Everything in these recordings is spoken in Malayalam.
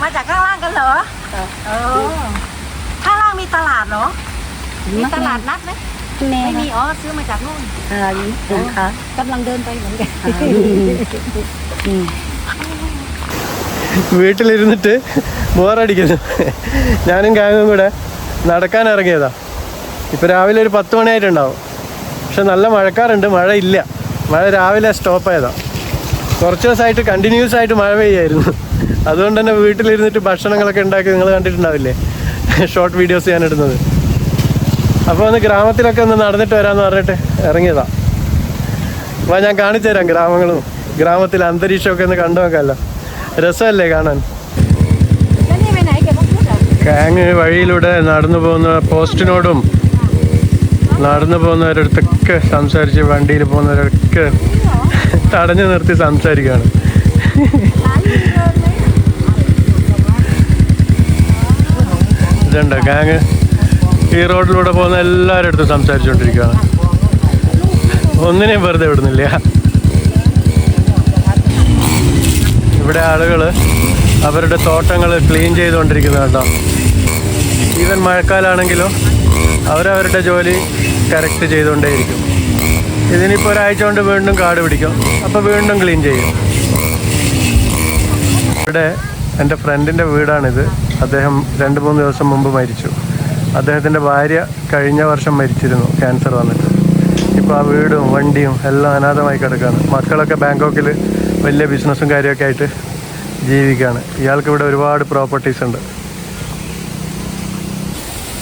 มาจากข้างล่างกันเหรอข้างล่างมีตลาดเหรอมีตลาดนัดไหมไม่มีอ๋อซื้อมาจากนู่นค่ะกำลังเดินไปเหมือนกัน വീട്ടിലിരുന്നിട്ട് ബോറടിക്കുന്നു. ഞാനും കാങ്ങും കൂടെ നടക്കാൻ ഇറങ്ങിയതാ. ഇപ്പോൾ രാവിലെ ഒരു 10 മണിയായിട്ടുണ്ടാവും. പക്ഷെ നല്ല മഴക്കാറുണ്ട്, മഴ ഇല്ല. മഴ രാവിലെ സ്റ്റോപ്പായതാ. കുറച്ച് ദിവസമായിട്ട് കണ്ടിന്യൂസ് ആയിട്ട് മഴ പെയ്യായിരുന്നു. അതുകൊണ്ട് തന്നെ വീട്ടിലിരുന്നിട്ട് ഭക്ഷണങ്ങളൊക്കെ ഉണ്ടാക്കി നിങ്ങൾ കണ്ടിട്ടുണ്ടാവില്ലേ, ഷോർട്ട് വീഡിയോസ് ഞാൻ ഇടുന്നത്. അപ്പോൾ ഒന്ന് ഗ്രാമത്തിലൊക്കെ ഒന്ന് നടന്നിട്ട് വരാമെന്ന് പറഞ്ഞിട്ട് ഇറങ്ങിയതാ. അപ്പോൾ ഞാൻ കാണിച്ചു തരാം ഗ്രാമങ്ങളും ഗ്രാമത്തിലെ അന്തരീക്ഷമൊക്കെ ഒന്ന് കണ്ടു നോക്കാമല്ലോ. രസമല്ലേ കാണാൻ. കാങ് വഴിയിലൂടെ നടന്നു പോകുന്ന പോസ്റ്റിനോടും നടന്നു പോകുന്നവരടുത്തൊക്കെ സംസാരിച്ച് വണ്ടിയിൽ പോകുന്നവരൊക്കെ തടഞ്ഞു നിർത്തി സംസാരിക്കുകയാണ്. ഇതുണ്ട് കാങ് ഈ റോഡിലൂടെ പോകുന്ന എല്ലാവരുടെ അടുത്തും സംസാരിച്ചുകൊണ്ടിരിക്കുകയാണ്. ഒന്നിനെയും വെറുതെ വിടുന്നില്ല. ഇവിടെ ആളുകൾ അവരുടെ തോട്ടങ്ങൾ ക്ലീൻ ചെയ്തുകൊണ്ടിരിക്കുന്നത് കേട്ടോ. ഈവൻ മഴക്കാലാണെങ്കിലും അവരവരുടെ ജോലി കറക്റ്റ് ചെയ്തുകൊണ്ടേയിരിക്കും. ഇതിനിപ്പോൾ ഒരാഴ്ച കൊണ്ട് വീണ്ടും കാട് പിടിക്കും, അപ്പോൾ വീണ്ടും ക്ലീൻ ചെയ്യും. ഇവിടെ എൻ്റെ ഫ്രണ്ടിൻ്റെ വീടാണിത്. അദ്ദേഹം 2-3 ദിവസം മുമ്പ് മരിച്ചു. അദ്ദേഹത്തിൻ്റെ ഭാര്യ കഴിഞ്ഞ വർഷം മരിച്ചിരുന്നു, ക്യാൻസർ വന്നിട്ട്. ഇപ്പോൾ ആ വീടും വണ്ടിയും എല്ലാം അനാഥമായി കിടക്കുകയാണ്. മക്കളൊക്കെ ബാങ്കോക്കിൽ വലിയ ബിസിനസ്സും കാര്യമൊക്കെ ആയിട്ട് ജീവിക്കുകയാണ്. ഇയാൾക്ക് ഇവിടെ ഒരുപാട് പ്രോപ്പർട്ടീസ് ഉണ്ട്.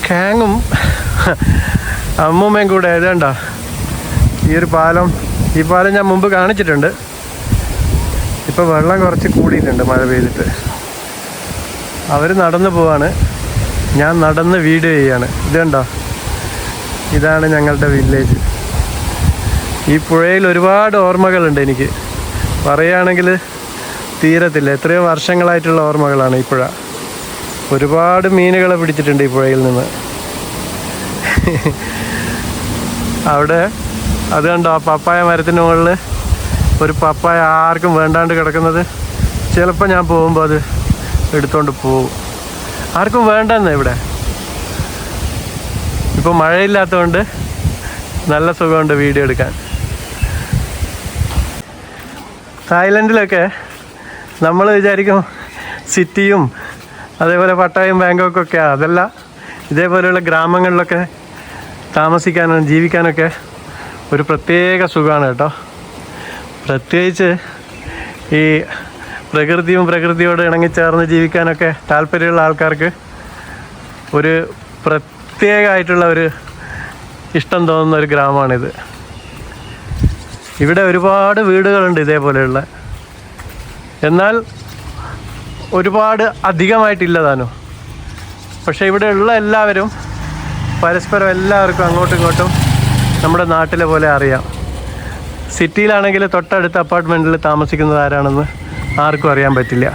കാങ്ങും അമ്മൂമ്മയും കൂടെ ഏതാണ്ടാ ഈ ഒരു പാലം. ഈ പാലം ഞാൻ മുമ്പ് കാണിച്ചിട്ടുണ്ട്. ഇപ്പോൾ വെള്ളം കുറച്ച് കൂടിയിട്ടുണ്ട് മഴ പെയ്തിട്ട്. അവർ നടന്നു പോവാണ്, ഞാൻ നടന്ന് വീഡിയോ ചെയ്യാണ്. ഇത് കണ്ടോ, ഇതാണ് ഞങ്ങളുടെ വില്ലേജ്. ഈ പുഴയിൽ ഒരുപാട് ഓർമ്മകളുണ്ട് എനിക്ക്, പറയുകയാണെങ്കിൽ തീരത്തില്ല. എത്രയോ വർഷങ്ങളായിട്ടുള്ള ഓർമ്മകളാണ് ഈ പുഴ. ഒരുപാട് മീനുകളെ പിടിച്ചിട്ടുണ്ട് ഈ പുഴയിൽ നിന്ന്. അവിടെ അത് കണ്ടോ, ആ പപ്പായ മരത്തിൻ്റെ മുകളിൽ ഒരു പപ്പായ ആർക്കും വേണ്ടാണ്ട് കിടക്കുന്നത്. ചിലപ്പോൾ ഞാൻ പോകുമ്പോൾ അത് എടുത്തുകൊണ്ട് പോകും. ആർക്കും വേണ്ടെന്ന് ഇവിടെ. ഇപ്പോൾ മഴയില്ലാത്തതുകൊണ്ട് നല്ല സുഖമുണ്ട് വീഡിയോ എടുക്കാൻ. തായ്ലൻഡിലൊക്കെ നമ്മൾ വിചാരിക്കും സിറ്റിയും അതേപോലെ പട്ടായയും ബാങ്കോക്കൊക്കെ, അതല്ല, ഇതേപോലെയുള്ള ഗ്രാമങ്ങളിലൊക്കെ താമസിക്കാനും ജീവിക്കാനൊക്കെ ഒരു പ്രത്യേക സുഖമാണ് കേട്ടോ. പ്രത്യേകിച്ച് ഈ പ്രകൃതിയോട് ഇണങ്ങിച്ചേർന്ന് ജീവിക്കാനൊക്കെ താല്പര്യമുള്ള ആൾക്കാർക്ക് ഒരു പ്രത്യേകമായിട്ടുള്ള ഒരു ഇഷ്ടം തോന്നുന്ന ഒരു ഗ്രാമമാണിത്. ഇവിടെ ഒരുപാട് വീടുകളുണ്ട് ഇതേപോലെയുള്ള, എന്നാൽ ഒരുപാട് അധികമായിട്ടില്ലതാനോ. പക്ഷേ ഇവിടെയുള്ള എല്ലാവരും പരസ്പരം എല്ലാവർക്കും അങ്ങോട്ടും ഇങ്ങോട്ടും നമ്മുടെ നാട്ടിലെ പോലെ അറിയാം. സിറ്റിയിലാണെങ്കിൽ തൊട്ടടുത്ത അപ്പാർട്ട്മെൻറ്റിൽ താമസിക്കുന്നത് ആരാണെന്ന് ആർക്കും അറിയാൻ പറ്റില്ല.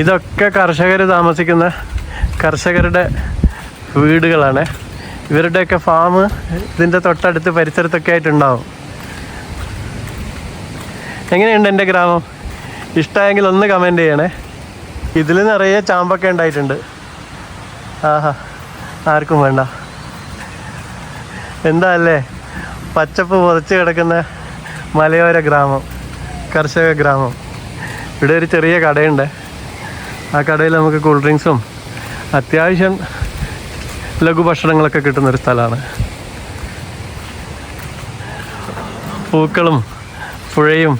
ഇതൊക്കെ കർഷകർ താമസിക്കുന്ന കർഷകരുടെ വീടുകളാണ്. ഇവരുടെയൊക്കെ ഫാം ഇതിൻ്റെ തൊട്ടടുത്ത് പരിസരത്തൊക്കെ ആയിട്ടുണ്ടാവും. എങ്ങനെയുണ്ട് എൻ്റെ ഗ്രാമം? ഇഷ്ടമായെങ്കിൽ ഒന്ന് കമൻറ്റ് ചെയ്യണേ. ഇതിൽ നിറയെ ചാമ്പൊക്കെ ഉണ്ടായിട്ടുണ്ട്. ആഹാ, ആർക്കും വേണ്ട. എന്താ അല്ലേ, പച്ചപ്പ് പുതച്ച് കിടക്കുന്ന മലയോര ഗ്രാമം, കർഷക ഗ്രാമം. ഇവിടെ ഒരു ചെറിയ കടയുണ്ട്. ആ കടയിൽ നമുക്ക് കൂൾ ഡ്രിങ്ക്സും അത്യാവശ്യം ലഘുഭക്ഷണങ്ങളൊക്കെ കിട്ടുന്നൊരു സ്ഥലമാണ്. പൂക്കളും പുഴയും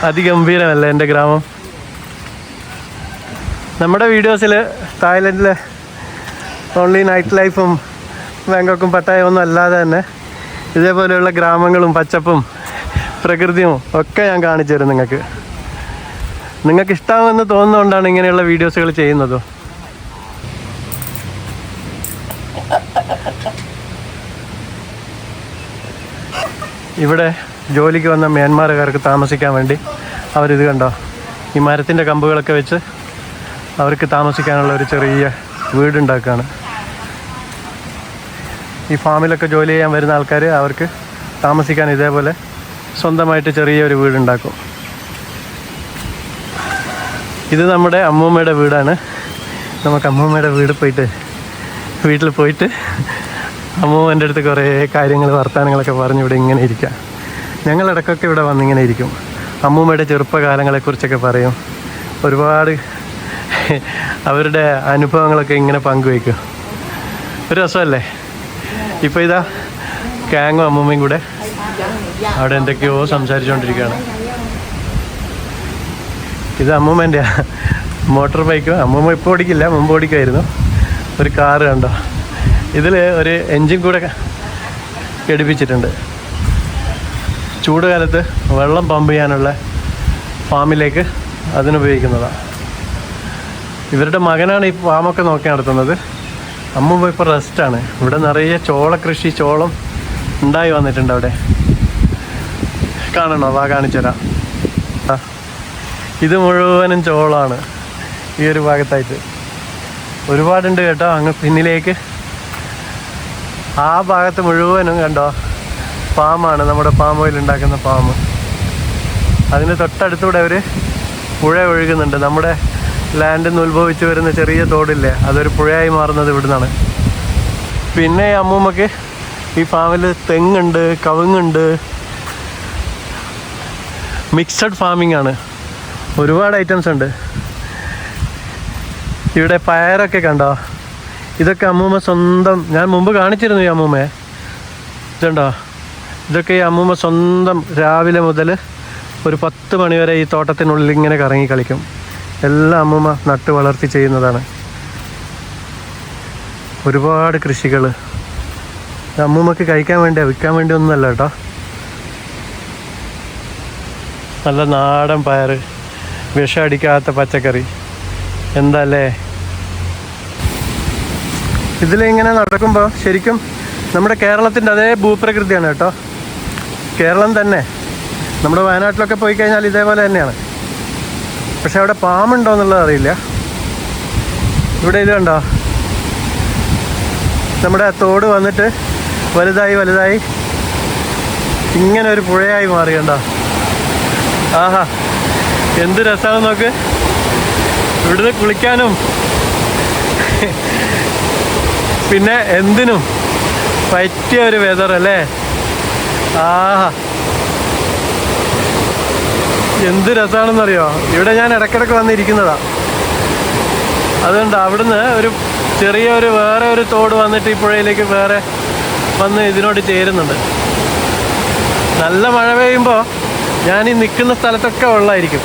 അതിഗംഭീരമല്ലേ എൻ്റെ ഗ്രാമം. നമ്മുടെ വീഡിയോസിൽ തായ്ലൻഡിലെ ഓൺലി നൈറ്റ് ലൈഫും ബാങ്കോക്കും പട്ടായയും ഒന്നും അല്ലാതെ തന്നെ ഇതേപോലെയുള്ള ഗ്രാമങ്ങളും പച്ചപ്പും പ്രകൃതിയും ഒക്കെ ഞാൻ കാണിച്ചു തരും നിങ്ങൾക്ക്. നിങ്ങൾക്ക് ഇഷ്ടമാണെന്ന് തോന്നുന്നതുകൊണ്ടാണ് ഇങ്ങനെയുള്ള വീഡിയോസുകൾ ചെയ്യുന്നത്. ഇവിടെ ജോലിക്ക് വന്ന മ്യാൻമാറുകാർക്ക് താമസിക്കാൻ വേണ്ടി അവരിത് കണ്ടോ, ഈ മരത്തിൻ്റെ കമ്പുകളൊക്കെ വെച്ച് അവർക്ക് താമസിക്കാനുള്ള ഒരു ചെറിയ വീടുണ്ടാക്കുകയാണ്. ഈ ഫാമിലൊക്കെ ജോലി ചെയ്യാൻ വരുന്ന ആൾക്കാർ അവർക്ക് താമസിക്കാൻ ഇതേപോലെ സ്വന്തമായിട്ട് ചെറിയൊരു വീടുണ്ടാക്കും. ഇത് നമ്മുടെ അമ്മൂമ്മയുടെ വീടാണ്. നമുക്ക് അമ്മൂമ്മയുടെ വീട്ടിൽ പോയിട്ട് അമ്മൂമ്മൻ്റെ അടുത്ത് കുറേ കാര്യങ്ങൾ വർത്തമാനങ്ങളൊക്കെ പറഞ്ഞ് ഇവിടെ ഇങ്ങനെ ഇരിക്കാം. ഞങ്ങൾ ഇടയ്ക്കൊക്കെ ഇവിടെ വന്നിങ്ങനെ ഇരിക്കും. അമ്മൂമ്മയുടെ ചെറുപ്പകാലങ്ങളെക്കുറിച്ചൊക്കെ പറയും. ഒരുപാട് അവരുടെ അനുഭവങ്ങളൊക്കെ ഇങ്ങനെ പങ്കുവയ്ക്കും. ഒരു രസമല്ലേ? ഇപ്പോൾ ഇതാ കാങ്ങും അമ്മൂമ്മയും കൂടെ അവിടെ എന്തൊക്കെയോ സംസാരിച്ചുകൊണ്ടിരിക്കുകയാണ്. ഇത് അമ്മൂമ്മൻ്റെ മോട്ടോർ ബൈക്ക്. അമ്മൂമ്മ ഇപ്പോൾ ഓടിക്കില്ല, മുമ്പ് ഓടിക്കുമായിരുന്നു. ഒരു കാറ് കണ്ടോ? ഇതിൽ ഒരു എൻജിൻ കൂടെ ഘടിപ്പിച്ചിട്ടുണ്ട്. ചൂട് കാലത്ത് വെള്ളം പമ്പ് ചെയ്യാനുള്ള ഫാമിലേക്ക് അതിനുപയോഗിക്കുന്നതാണ്. ഇവരുടെ മകനാണ് ഈ ഫാമൊക്കെ നോക്കി നടത്തുന്നത്. അമ്മൂമ്മ ഇപ്പോൾ റെസ്റ്റാണ്. ഇവിടെ നിറയെ ചോളം ഉണ്ടായി വന്നിട്ടുണ്ട്. അവിടെ കാണണോ? കാണിച്ചു തരാം. ഇത് മുഴുവനും ചോളമാണ് ഈ ഒരു ഭാഗത്തായിട്ട്. ഒരുപാടുണ്ട് കേട്ടോ. അങ്ങ് പിന്നിലേക്ക് ആ ഭാഗത്ത് മുഴുവനും കണ്ടോ ഫാമാണ്, നമ്മുടെ പാം ഓയിൽ ഉണ്ടാക്കുന്ന ഫാം. അതിന് തൊട്ടടുത്തൂടെ ഒരു പുഴ ഒഴുകുന്നുണ്ട്. നമ്മുടെ ലാൻഡിൽ നിന്ന് ഉത്ഭവിച്ച് വരുന്ന ചെറിയ തോടില്ലേ, അതൊരു പുഴയായി മാറുന്നത് ഇവിടുന്നാണ്. പിന്നെ അമ്മൂമ്മക്ക് ഈ ഫാമിൽ തെങ്ങുണ്ട്, കവുങ്ങുണ്ട്. മിക്സഡ് ഫാമിംഗ് ആണ്. ഒരുപാട് ഐറ്റംസ് ഉണ്ട്. ഇവിടെ പയറൊക്കെ കണ്ടോ? ഇതൊക്കെ അമ്മൂമ്മ സ്വന്തം, ഞാൻ മുമ്പ് കാണിച്ചിരുന്നു ഈ അമ്മൂമ്മയെ. ഇതുണ്ടോ? ഇതൊക്കെ ഈ അമ്മൂമ്മ സ്വന്തം രാവിലെ മുതൽ ഒരു 10 മണി വരെ ഈ തോട്ടത്തിനുള്ളിൽ ഇങ്ങനെ കറങ്ങി കളിക്കും. എല്ലാം അമ്മൂമ്മ നട്ട് വളർത്തി ചെയ്യുന്നതാണ്. ഒരുപാട് കൃഷികൾ. അമ്മൂമ്മക്ക് കഴിക്കാൻ വേണ്ടി, വിൽക്കാൻ വേണ്ടി ഒന്നുമല്ല കേട്ടോ. നല്ല നാടൻ പയർ, വിഷം അടിക്കാത്ത പച്ചക്കറി. എന്താല്ലേ? ഇതിലിങ്ങനെ നടക്കുമ്പോൾ ശരിക്കും നമ്മുടെ കേരളത്തിൻ്റെ അതേ ഭൂപ്രകൃതിയാണ് കേട്ടോ. കേരളം തന്നെ. നമ്മുടെ വയനാട്ടിലൊക്കെ പോയി കഴിഞ്ഞാൽ ഇതേപോലെ തന്നെയാണ്. പക്ഷെ അവിടെ പാമ്പുണ്ടോ എന്നുള്ളത് അറിയില്ല. ഇവിടെ ഇത് കണ്ടോ? നമ്മുടെ തോട് വന്നിട്ട് വലുതായി ഇങ്ങനെ ഒരു പുഴയായി മാറി. കണ്ടോ? ആഹാ, എന്ത് രസമാണെന്ന് നോക്ക്. ഇവിടുന്ന് കുളിക്കാനും പിന്നെ എന്തിനും പറ്റിയ ഒരു വെതർ അല്ലേ? ആഹാ, എന്ത് രസമാണെന്നറിയോ? ഇവിടെ ഞാൻ ഇടയ്ക്കിടയ്ക്ക് വന്നിരിക്കുന്നതാ. അതുകൊണ്ട് അവിടുന്ന് ഒരു ചെറിയൊരു വേറെ ഒരു തോട് വന്നിട്ട് ഈ പുഴയിലേക്ക് വേറെ വന്ന് ഇതിനോട് ചേരുന്നുണ്ട്. നല്ല മഴ പെയ്യുമ്പോൾ ഞാൻ ഈ നിൽക്കുന്ന സ്ഥലത്തൊക്കെ വെള്ളമായിരിക്കും.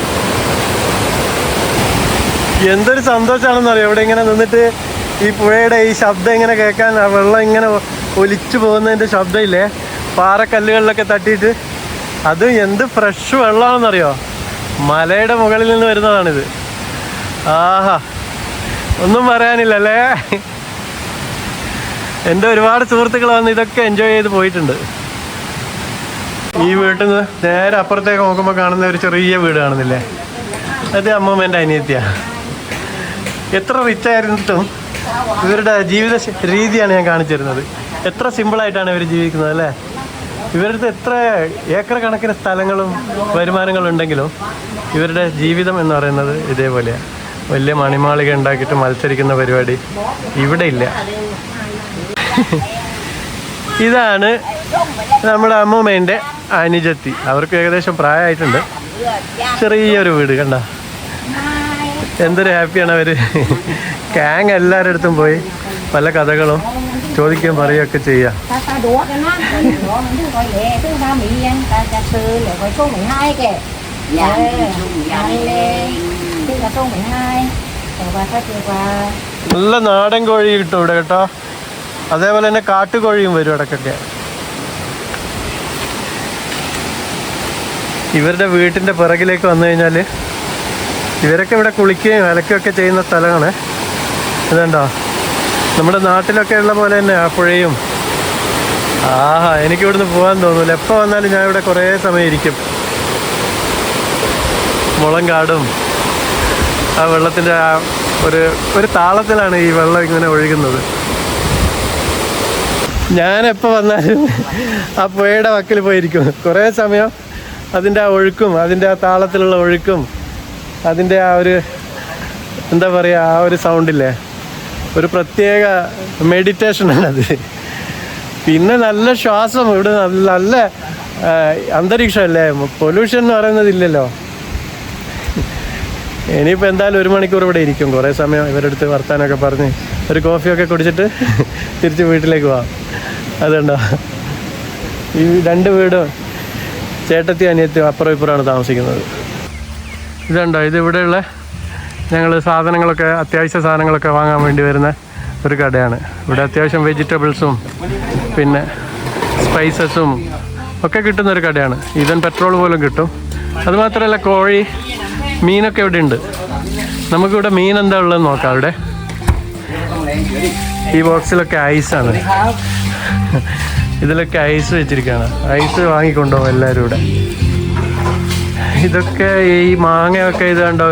എന്തൊരു സന്തോഷമാണെന്നറിയോ ഇവിടെ ഇങ്ങനെ നിന്നിട്ട് ഈ പുഴയുടെ ഈ ശബ്ദം ഇങ്ങനെ കേൾക്കാൻ. ആ വെള്ളം ഇങ്ങനെ ഒലിച്ചു പോകുന്നതിൻ്റെ ശബ്ദമില്ലേ, പാറക്കല്ലുകളിലൊക്കെ തട്ടിയിട്ട്. അത് എന്ത് ഫ്രഷ് വെള്ളമാണെന്നറിയോ? മലയുടെ മുകളിൽ നിന്ന് വരുന്നതാണിത്. ആഹാ, ഒന്നും പറയാനില്ലല്ലേ? എൻ്റെ ഒരുപാട് സുഹൃത്തുക്കൾ വന്ന് ഇതൊക്കെ എൻജോയ് ചെയ്ത് പോയിട്ടുണ്ട്. ഈ വീട്ടിൽ നിന്ന് നേരെ അപ്പുറത്തേക്ക് നോക്കുമ്പോൾ കാണുന്ന ഒരു ചെറിയ വീട് കാണുന്നില്ലേ, അത് അമ്മൂമ്മേൻ്റെ അനിയത്തിയാണ്. എത്ര റിച്ച് ആയിരുന്നിട്ടും ഇവരുടെ ജീവിത രീതിയാണ് ഞാൻ കാണിച്ചു തരുന്നത്. എത്ര സിമ്പിളായിട്ടാണ് ഇവർ ജീവിക്കുന്നത് അല്ലേ? ഇവരുടെ എത്ര ഏക്കർ കണക്കിന് സ്ഥലങ്ങളും വരുമാനങ്ങളും ഉണ്ടെങ്കിലും ഇവരുടെ ജീവിതം എന്ന് പറയുന്നത് ഇതേപോലെയാണ്. വലിയ മണിമാളിക ഉണ്ടാക്കിയിട്ട് മത്സരിക്കുന്ന പരിപാടി ഇവിടെ ഇല്ല. ഇതാണ് നമ്മുടെ അമ്മൂമ്മേൻ്റെ അനുജത്തി. അവർക്ക് ഏകദേശം പ്രായമായിട്ടുണ്ട്. ചെറിയൊരു വീട് കണ്ട. എന്തൊരു ഹാപ്പിയാണ് അവർ. കാങ് എല്ലാവരുടെ അടുത്തും പോയി പല കഥകളും ചോദിക്കുകയും പറയുകയൊക്കെ ചെയ്യാം. നല്ല നാടൻ കോഴി കിട്ടും ഇവിടെ കേട്ടോ. അതേപോലെ തന്നെ കാട്ടുകോഴിയും വരും ഇടയ്ക്കൊക്കെ. ഇവരുടെ വീട്ടിൻ്റെ പിറകിലേക്ക് വന്നു കഴിഞ്ഞാൽ ഇവരൊക്കെ ഇവിടെ കുളിക്കുകയും അലക്കുകയൊക്കെ ചെയ്യുന്ന സ്ഥലമാണ്. ഇതുണ്ടോ? നമ്മുടെ നാട്ടിലൊക്കെ ഉള്ള പോലെ തന്നെ ആ പുഴയും. ആഹാ, എനിക്കിവിടുന്ന് പോകാൻ തോന്നൂല. എപ്പോൾ വന്നാലും ഞാൻ ഇവിടെ കുറേ സമയം ഇരിക്കും. മുളം കാടും ആ വെള്ളത്തിൻ്റെ ആ ഒരു താളത്തിലാണ് ഈ വെള്ളം ഇങ്ങനെ ഒഴുകുന്നത്. ഞാനെപ്പോൾ വന്നാലും ആ പുഴയുടെ വക്കിൽ പോയിരിക്കും കുറേ സമയം. അതിൻ്റെ ആ ഒഴുക്കും, അതിൻ്റെ ആ താളത്തിലുള്ള ഒഴുക്കും, അതിൻ്റെ ആ ഒരു എന്താ പറയുക, ആ ഒരു സൗണ്ടില്ലേ, ഒരു പ്രത്യേക മെഡിറ്റേഷനാണത്. പിന്നെ നല്ല ശ്വാസം, ഇവിടെ നല്ല അന്തരീക്ഷമല്ലേ, പൊല്യൂഷൻ എന്ന് പറയുന്നതില്ലല്ലോ. ഇനിയിപ്പോൾ എന്തായാലും 1 മണിക്കൂർ ഇവിടെ ഇരിക്കും, കുറേ സമയം ഇവരുടെ അടുത്ത് വർത്താനമൊക്കെ പറഞ്ഞ് ഒരു കോഫിയൊക്കെ കുടിച്ചിട്ട് തിരിച്ച് വീട്ടിലേക്ക് പോവാം. അതുണ്ടോ, ഈ 2 വീടും ചേട്ടത്തി അനിയത്തിയും അപ്പുറം ഇപ്പുറമാണ് താമസിക്കുന്നത്. ഇതുണ്ടോ, ഇത് ഇവിടെയുള്ള ഞങ്ങൾ സാധനങ്ങളൊക്കെ, അത്യാവശ്യ സാധനങ്ങളൊക്കെ വാങ്ങാൻ വേണ്ടി വരുന്ന ഒരു കടയാണ്. ഇവിടെ അത്യാവശ്യം വെജിറ്റബിൾസും പിന്നെ സ്പൈസസും ഒക്കെ കിട്ടുന്ന ഒരു കടയാണ്. ഈവൻ പെട്രോൾ പോലും കിട്ടും. അതുമാത്രമല്ല, കോഴി, മീനൊക്കെ ഇവിടെ ഉണ്ട്. നമുക്കിവിടെ മീൻ എന്താ ഉള്ളതെന്ന് നോക്കാം. ഇവിടെ ഈ ബോക്സിലൊക്കെ ഐസാണ്, ഇതിലൊക്കെ ഐസ് വെച്ചിരിക്കുകയാണ്. ഐസ് വാങ്ങിക്കൊണ്ടുപോകും എല്ലാവരും ഇവിടെ. ഇതൊക്കെ ഈ മാങ്ങയൊക്കെ ഇത് കണ്ടോ,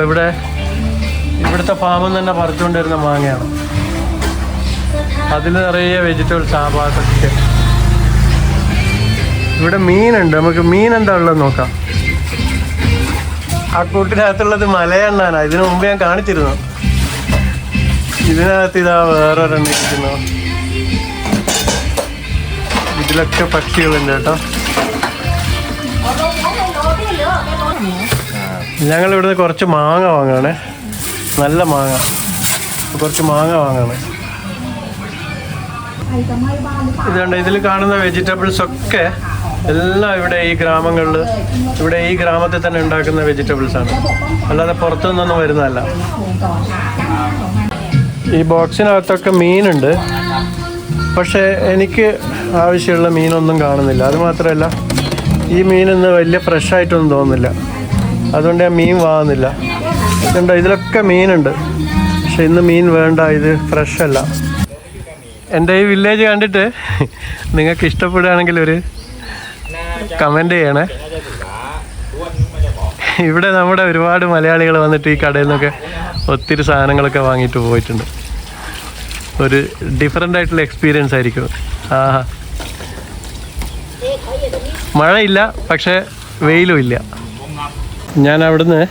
ഇവിടുത്തെ ഫാമിൽ തന്നെ പറിച്ചുകൊണ്ട് വരുന്ന മാങ്ങയാണ്. അതിൽ നിറയെ വെജിറ്റബിൾസ് ആ ഭാഗത്തൊക്കെ. ഇവിടെ മീനുണ്ട്. നമുക്ക് മീൻ എന്താ ഉള്ളത് നോക്കാം. ആ കൂട്ടിനകത്തുള്ളത് മലയണ്ണാനാണ്. ഇതിനു മുമ്പ് ഞാൻ കാണിച്ചിരുന്നു. ഇതിനകത്ത് ഇതാ വേറൊരെണ്ണം ഇരിക്കുന്നു. ഇതിലൊക്കെ പക്ഷികളുണ്ട് കേട്ടോ. ഞങ്ങൾ ഇവിടുന്ന് കുറച്ച് മാങ്ങ വാങ്ങാണ്, നല്ല മാങ്ങ. കുറച്ച് മാങ്ങ വാങ്ങാണ്. ഇതുണ്ട്, ഇതിൽ കാണുന്ന വെജിറ്റബിൾസ് ഒക്കെ എല്ലാം ഇവിടെ ഈ ഗ്രാമങ്ങളിൽ, ഇവിടെ ഈ ഗ്രാമത്തിൽ തന്നെ ഉണ്ടാക്കുന്ന വെജിറ്റബിൾസ് ആണ്, അല്ലാതെ പുറത്തുനിന്നൊന്നും വരുന്നതല്ല. ഈ ബോക്സിനകത്തൊക്കെ മീനുണ്ട്, പക്ഷേ എനിക്ക് ആവശ്യമുള്ള മീനൊന്നും കാണുന്നില്ല. അതുമാത്രമല്ല, ഈ മീനൊന്നും വലിയ ഫ്രഷായിട്ടൊന്നും തോന്നുന്നില്ല, അതുകൊണ്ട് ഞാൻ മീൻ വാങ്ങുന്നില്ല. ഇതുണ്ട്, ഇതിലൊക്കെ മീനുണ്ട്, പക്ഷെ ഇന്ന് മീൻ വേണ്ട, ഇത് ഫ്രഷ് അല്ല. എൻ്റെ ഈ വില്ലേജ് കണ്ടിട്ട് നിങ്ങൾക്ക് ഇഷ്ടപ്പെടുകയാണെങ്കിൽ ഒരു കമൻ്റ് ചെയ്യണേ. ഇവിടെ നമ്മുടെ ഒരുപാട് മലയാളികൾ വന്നിട്ട് ഈ കടയിൽ നിന്നൊക്കെ ഒത്തിരി സാധനങ്ങളൊക്കെ വാങ്ങിയിട്ട് പോയിട്ടുണ്ട്. ഒരു ഡിഫറെൻ്റ് ആയിട്ടുള്ള എക്സ്പീരിയൻസ് ആയിരിക്കും. ആഹാ, മഴയില്ല, പക്ഷേ വെയിലും ഇല്ല. ഞാൻ അവിടുന്ന്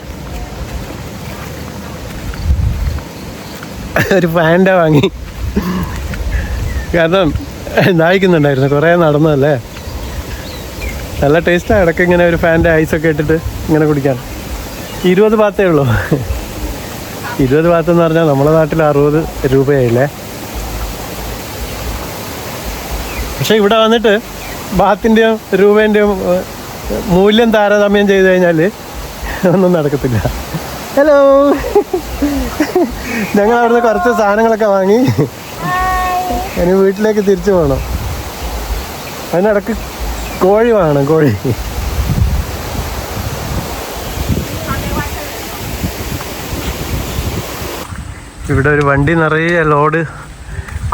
ഒരു പാൻഡ വാങ്ങി, കാരണം ദാഹിക്കുന്നുണ്ടായിരുന്നു, കുറേ നടന്നതല്ലേ. നല്ല ടേസ്റ്റാണ്. ഇടയ്ക്ക് ഇങ്ങനെ ഒരു ഫാൻ്റെ ഐസൊക്കെ ഇട്ടിട്ട് ഇങ്ങനെ കുടിക്കാൻ. 20 ബാത്തേ ഉള്ളൂ. 20 ബാത്ത് എന്ന് പറഞ്ഞാൽ നമ്മുടെ നാട്ടിൽ 60 രൂപയായില്ലേ. പക്ഷെ ഇവിടെ വന്നിട്ട് ബാത്തിൻ്റെയും രൂപേൻ്റെയും മൂല്യം താരതമ്യം ചെയ്ത് കഴിഞ്ഞാൽ ഒന്നും നടക്കത്തില്ല. ഹലോ, ഞങ്ങൾ അവിടുന്ന് കുറച്ച് സാധനങ്ങളൊക്കെ വാങ്ങി ഇനി വീട്ടിലേക്ക് തിരിച്ചു പോകണം. അതിനിടക്ക് കോഴി വേണം, കോഴി. ഇവിടെ ഒരു വണ്ടി നിറയെ ലോഡ്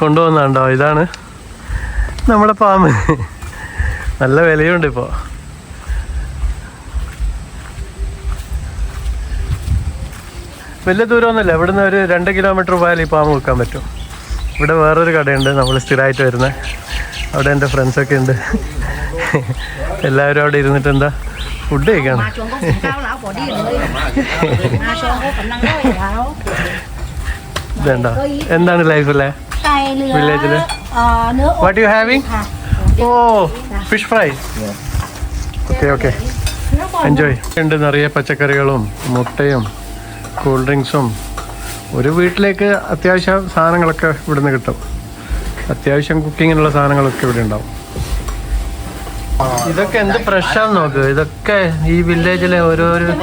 കൊണ്ടുവന്നുണ്ടോ, ഇതാണ് നമ്മുടെ പാമ്പ്. നല്ല വിലയുണ്ട് ഇപ്പോൾ. വലിയ ദൂരമൊന്നുമില്ല, ഇവിടുന്ന് ഒരു 2 കിലോമീറ്റർ പോയാൽ ഈ പാമ്പ് വെക്കാൻ പറ്റും. ഇവിടെ വേറൊരു കടയുണ്ട് നമ്മൾ സ്ഥിരമായിട്ട് വരുന്നത്, അവിടെ എൻ്റെ ഫ്രണ്ട്സൊക്കെ ഉണ്ട്. എല്ലാവരും അവിടെ ഇരുന്നിട്ട് എന്താ ഫുഡ് കഴിക്കണം. ഇതെന്താ, എന്താണ് ലൈഫല്ലേ വില്ലേജില്? What you having? Oh, fish fry. Okay okay, enjoy. ഉണ്ട് നിറയെ പച്ചക്കറികളും മുട്ടയും കൂൾ ഡ്രിങ്ക്സും. ഒരു വീട്ടിലേക്ക് അത്യാവശ്യം സാധനങ്ങളൊക്കെ ഇവിടുന്ന് കിട്ടും. അത്യാവശ്യം കുക്കിങ്ങിനുള്ള സാധനങ്ങളൊക്കെ ഇവിടെ ഉണ്ടാവും. ഇതൊക്കെ എന്ത് ഫ്രഷാന്ന് നോക്ക്. ഇതൊക്കെ ഈ വില്ലേജിലെ ഓരോരോ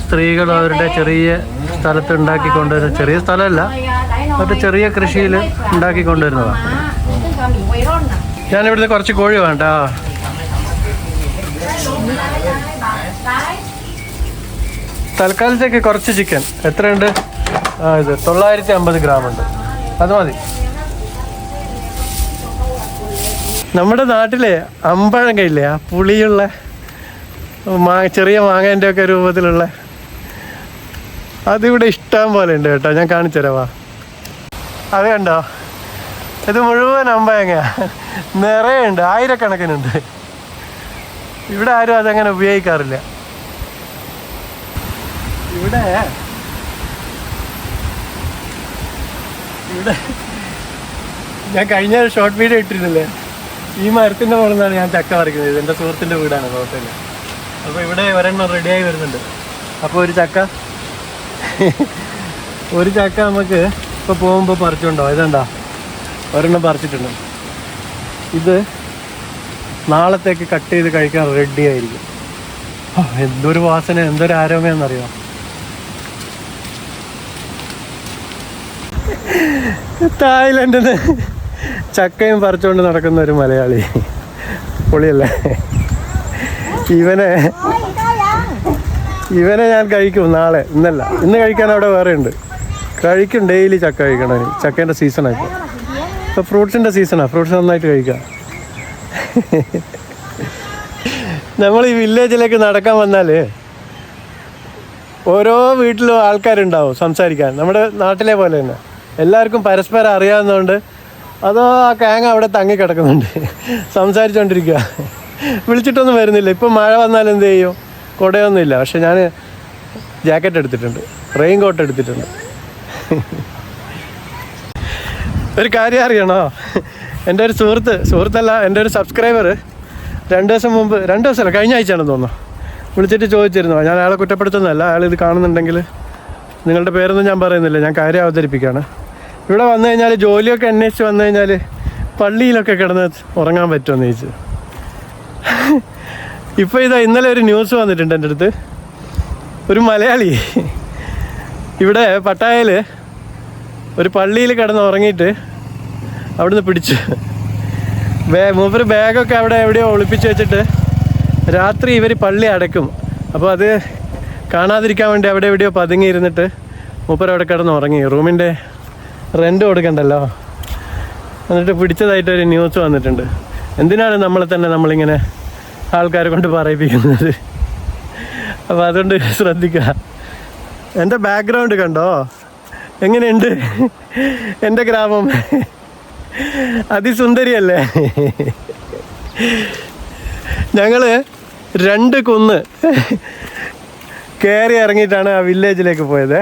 സ്ത്രീകൾ അവരുടെ ചെറിയ സ്ഥലത്ത് ഉണ്ടാക്കിക്കൊണ്ടുവരുന്ന, ചെറിയ സ്ഥലമല്ല, മറ്റേ ചെറിയ കൃഷിയിൽ ഉണ്ടാക്കിക്കൊണ്ടുവരുന്നതാണ്. ഞാനിവിടുന്ന് കുറച്ച് കോഴി വേണ്ട. തൽക്കാലത്തേക്ക് കുറച്ച് ചിക്കൻ. എത്രയുണ്ട്? ഇത് 950 ഗ്രാം ഉണ്ട്, അത് മതി. നമ്മുടെ നാട്ടിലെ അമ്പഴം കയില്ലേ, ആ പുളിയുള്ള ചെറിയ മാങ്ങേൻ്റെ ഒക്കെ രൂപത്തിലുള്ള, അതിവിടെ ഇഷ്ടം പോലെ ഉണ്ട് കേട്ടോ. ഞാൻ കാണിച്ചു തരാവാ. അത് കണ്ടോ, ഇത് മുഴുവൻ അമ്പഴങ്ങ, നിറയെ ഉണ്ട്, 1000 കണക്കിനുണ്ട്. ഇവിടെ ആരും അതങ്ങനെ ഉപയോഗിക്കാറില്ല. ഇവിടെ ഇവിടെ ഞാൻ കഴിഞ്ഞ ഷോർട്ട് വീഡിയോ ഇട്ടിരുന്നില്ലേ, ഈ മരത്തിൻ്റെ മുകളിൽ നിന്നാണ് ഞാൻ ചക്ക പറിക്കുന്നത്. എൻ്റെ സുഹൃത്തിൻ്റെ വീടാണ് കുഴപ്പമില്ല. അപ്പോൾ ഇവിടെ ഒരെണ്ണം റെഡിയായി വരുന്നുണ്ട്. അപ്പോൾ ഒരു ചക്ക നമുക്ക് ഇപ്പോൾ പോകുമ്പോൾ പറിച്ചുകൊണ്ടോ. ഇതെന്താ ഒരെണ്ണം പറിച്ചിട്ടുണ്ട്. ഇത് നാളത്തേക്ക് കട്ട് ചെയ്ത് കഴിക്കാൻ റെഡി ആയിരിക്കും. എന്തൊരു വാസന, എന്തൊരു ആരോഗ്യമെന്നറിയോ. തായ്ലൻഡിൽ നിന്ന് ചക്കയും പറിച്ചുകൊണ്ട് നടക്കുന്ന ഒരു മലയാളി. പൊളിയല്ലേ? ഇവനെ ഞാൻ കഴിക്കും നാളെ. ഇന്ന് കഴിക്കാൻ അവിടെ വേറെ ഉണ്ട്. കഴിക്കും, ഡെയിലി ചക്ക കഴിക്കണം. ചക്കേൻ്റെ സീസണായിട്ട്. ഇപ്പോൾ ഫ്രൂട്ട്സിൻ്റെ സീസണാണ്. ഫ്രൂട്ട്സ് നന്നായിട്ട് കഴിക്കാം. നമ്മൾ ഈ വില്ലേജിലേക്ക് നടക്കാൻ വന്നാൽ ഓരോ വീട്ടിലും ആൾക്കാരുണ്ടാവും സംസാരിക്കാൻ. നമ്മുടെ നാട്ടിലെ പോലെ തന്നെ എല്ലാവർക്കും പരസ്പരം അറിയാവുന്നതുകൊണ്ട് അതോ ആ കാങ്ങ അവിടെ തങ്ങിക്കിടക്കുന്നുണ്ട്, സംസാരിച്ചുകൊണ്ടിരിക്കുക. വിളിച്ചിട്ടൊന്നും വരുന്നില്ല. ഇപ്പം മഴ വന്നാൽ എന്ത് ചെയ്യും? കുടയൊന്നുമില്ല. പക്ഷെ ഞാൻ ജാക്കറ്റ് എടുത്തിട്ടുണ്ട്, റെയിൻ കോട്ട് എടുത്തിട്ടുണ്ട്. ഒരു കാര്യം അറിയണോ? എൻ്റെ ഒരു സുഹൃത്തല്ല, എൻ്റെ ഒരു സബ്സ്ക്രൈബർ 2 ദിവസം മുമ്പ്, 2 ദിവസമല്ല കഴിഞ്ഞ ആഴ്ചയാണെന്ന് തോന്നുന്നു, വിളിച്ചിട്ട് ചോദിച്ചിരുന്നു. ഞാൻ അയാളെ കുറ്റപ്പെടുത്തുന്നതല്ല, അയാൾ ഇത് കാണുന്നുണ്ടെങ്കിൽ നിങ്ങളുടെ പേരൊന്നും ഞാൻ പറയുന്നില്ല, ഞാൻ കാര്യം അവതരിപ്പിക്കുകയാണ്. ഇവിടെ വന്നു കഴിഞ്ഞാൽ ജോലിയൊക്കെ അന്വേഷിച്ച് വന്നു കഴിഞ്ഞാൽ പള്ളിയിലൊക്കെ കിടന്ന് ഉറങ്ങാൻ പറ്റുമെന്ന് ചോദിച്ചു. ഇപ്പോൾ ഇന്നലെ ഒരു ന്യൂസ് വന്നിട്ടുണ്ട് എൻ്റെ അടുത്ത്. ഒരു മലയാളി ഇവിടെ പട്ടായയിൽ ഒരു പള്ളിയിൽ കിടന്ന് ഉറങ്ങിയിട്ട് അവിടുന്ന് പിടിച്ചു. മൂപ്പര് ബാഗൊക്കെ അവിടെ എവിടെയോ ഒളിപ്പിച്ച് വെച്ചിട്ട് രാത്രി ഇവർ പള്ളി അടയ്ക്കും. അപ്പോൾ അത് കാണാതിരിക്കാൻ വേണ്ടി അവിടെ എവിടെയോ പതുങ്ങിയിരുന്നിട്ട് മൂപ്പര് അവിടെ കിടന്ന് ഉറങ്ങി. റൂമിൻ്റെ റെൻ്റ് കൊടുക്കണ്ടല്ലോ. എന്നിട്ട് പിടിച്ചതായിട്ടൊരു ന്യൂസ് വന്നിട്ടുണ്ട്. എന്തിനാണ് നമ്മളിങ്ങനെ ആൾക്കാരെ കൊണ്ട് പറയിപ്പിക്കുന്നത്? അപ്പോൾ അതുകൊണ്ട് ശ്രദ്ധിക്കുക. എൻ്റെ ബാക്ക്ഗ്രൗണ്ട് കണ്ടോ എങ്ങനെയുണ്ട്? എൻ്റെ ഗ്രാമം അതിസുന്ദരിയല്ലേ? ഞങ്ങൾ 2 കുന്ന് കയറി ഇറങ്ങിയിട്ടാണ് ആ വില്ലേജിലേക്ക് പോയത്.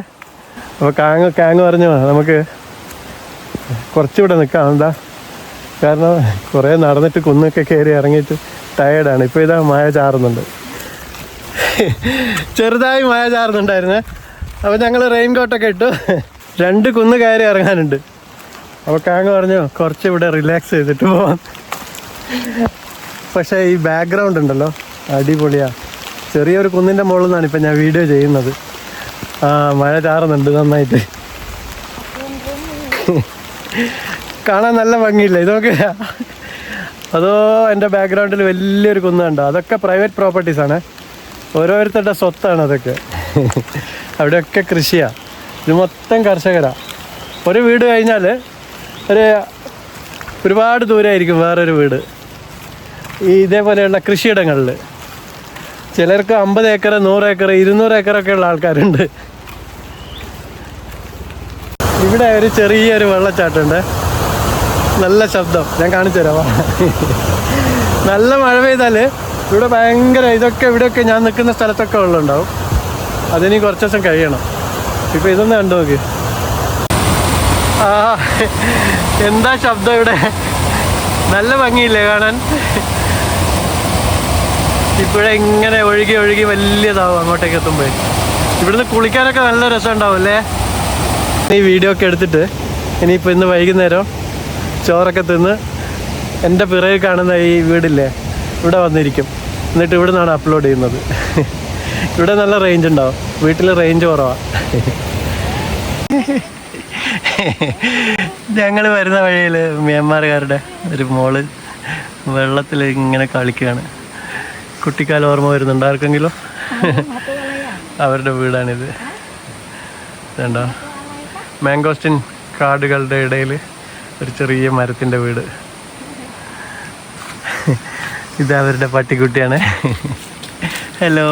അപ്പോൾ കാങ്ങ് പറഞ്ഞു നമുക്ക് കുറച്ചുകൂടെ നിൽക്കാം. എന്താ കാരണം കുറേ നടന്നിട്ട് കുന്നൊക്കെ കയറി ഇറങ്ങിയിട്ട് ടയേർഡാണ്. ഇപ്പോൾ മഴ ചാറുന്നുണ്ട്, ചെറുതായി മഴ ചാറുന്നുണ്ടായിരുന്നേ. അപ്പോൾ ഞങ്ങൾ റെയിൻ കോട്ടൊക്കെ ഇട്ടു. 2 കുന്ന് കയറി ഇറങ്ങാനുണ്ട്. അപ്പോൾ കാങ്ങ് പറഞ്ഞു കുറച്ച് ഇവിടെ റിലാക്സ് ചെയ്തിട്ട് പോവാം. പക്ഷേ ഈ ബാക്ക്ഗ്രൗണ്ട് ഉണ്ടല്ലോ അടിപൊളിയാണ്. ചെറിയൊരു കുന്നിൻ്റെ മുകളിൽ നിന്നാണ് ഇപ്പം ഞാൻ വീഡിയോ ചെയ്യുന്നത്. മഴ ചാറുന്നുണ്ട് നന്നായിട്ട്. കാണാൻ നല്ല ഭംഗിയില്ല ഇതൊക്കെ. അതോ എൻ്റെ ബാക്ക്ഗ്രൗണ്ടിൽ വലിയൊരു കുന്നുണ്ടോ? അതൊക്കെ പ്രൈവറ്റ് പ്രോപ്പർട്ടീസാണ്, ഓരോരുത്തരുടെ സ്വത്താണ് അതൊക്കെ. അവിടെയൊക്കെ കൃഷിയാണ്. ഇത് മൊത്തം കർഷകരാണ്. ഒരു വീട് കഴിഞ്ഞാൽ ഒരുപാട് ദൂരമായിരിക്കും വേറൊരു വീട്. ഇതേപോലെയുള്ള കൃഷിയിടങ്ങളിൽ ചിലർക്ക് 50 ഏക്കർ 100 ഏക്കർ 200 ഏക്കറൊക്കെ ഉള്ള ആൾക്കാരുണ്ട്. ഇവിടെ ഒരു ചെറിയൊരു വെള്ളച്ചാട്ടമുണ്ട്, നല്ല ശബ്ദം. ഞാൻ കാണിച്ചു തരാം. നല്ല മഴ പെയ്താൽ ഇവിടെ ഭയങ്കര ഇവിടെയൊക്കെ ഞാൻ നിൽക്കുന്ന സ്ഥലത്തൊക്കെ വെള്ളമുണ്ടാവും. അതിനി കുറച്ച് ദിവസം കഴിയണം. ഇപ്പോൾ ഇതൊന്ന് കണ്ടു നോക്ക്. എന്താ ശബ്ദം ഇവിടെ! നല്ല ഭംഗിയില്ലേ കാണാൻ? ഇപ്പോഴേ ഇങ്ങനെ ഒഴുകി ഒഴുകി വലിയതാവും അങ്ങോട്ടേക്ക് എത്തുമ്പോൾ. ഇവിടുന്ന് കുളിക്കാനൊക്കെ നല്ല രസം ഉണ്ടാവും അല്ലേ? ഈ വീഡിയോ ഒക്കെ എടുത്തിട്ട് ഇനിയിപ്പോൾ ഇന്ന് വൈകുന്നേരം ചോറൊക്കെ തിന്ന് എൻ്റെ പിറകിൽ കാണുന്ന ഈ വീടില്ലേ ഇവിടെ വന്നിരിക്കും. എന്നിട്ട് ഇവിടെ നിന്നാണ് അപ്ലോഡ് ചെയ്യുന്നത്. ഇവിടെ നല്ല റേഞ്ച് ഉണ്ടാവും, വീട്ടിൽ റേഞ്ച് കുറവാണ്. ഞങ്ങൾ വരുന്ന വഴിയിൽ മ്യാൻമാറുകാരുടെ ഒരു മോള് വെള്ളത്തിൽ ഇങ്ങനെ കളിക്കുകയാണ്. കുട്ടിക്കാലം ഓർമ്മ വരുന്നുണ്ട് ആർക്കെങ്കിലും? അവരുടെ വീടാണിത്. വേണ്ട, മാംഗോസ്റ്റിൻ കാടുകളുടെ ഇടയിൽ ഒരു ചെറിയ മരത്തിൻ്റെ വീട്. ഇത് അവരുടെ പട്ടിക്കുട്ടിയാണ്. ഹലോ.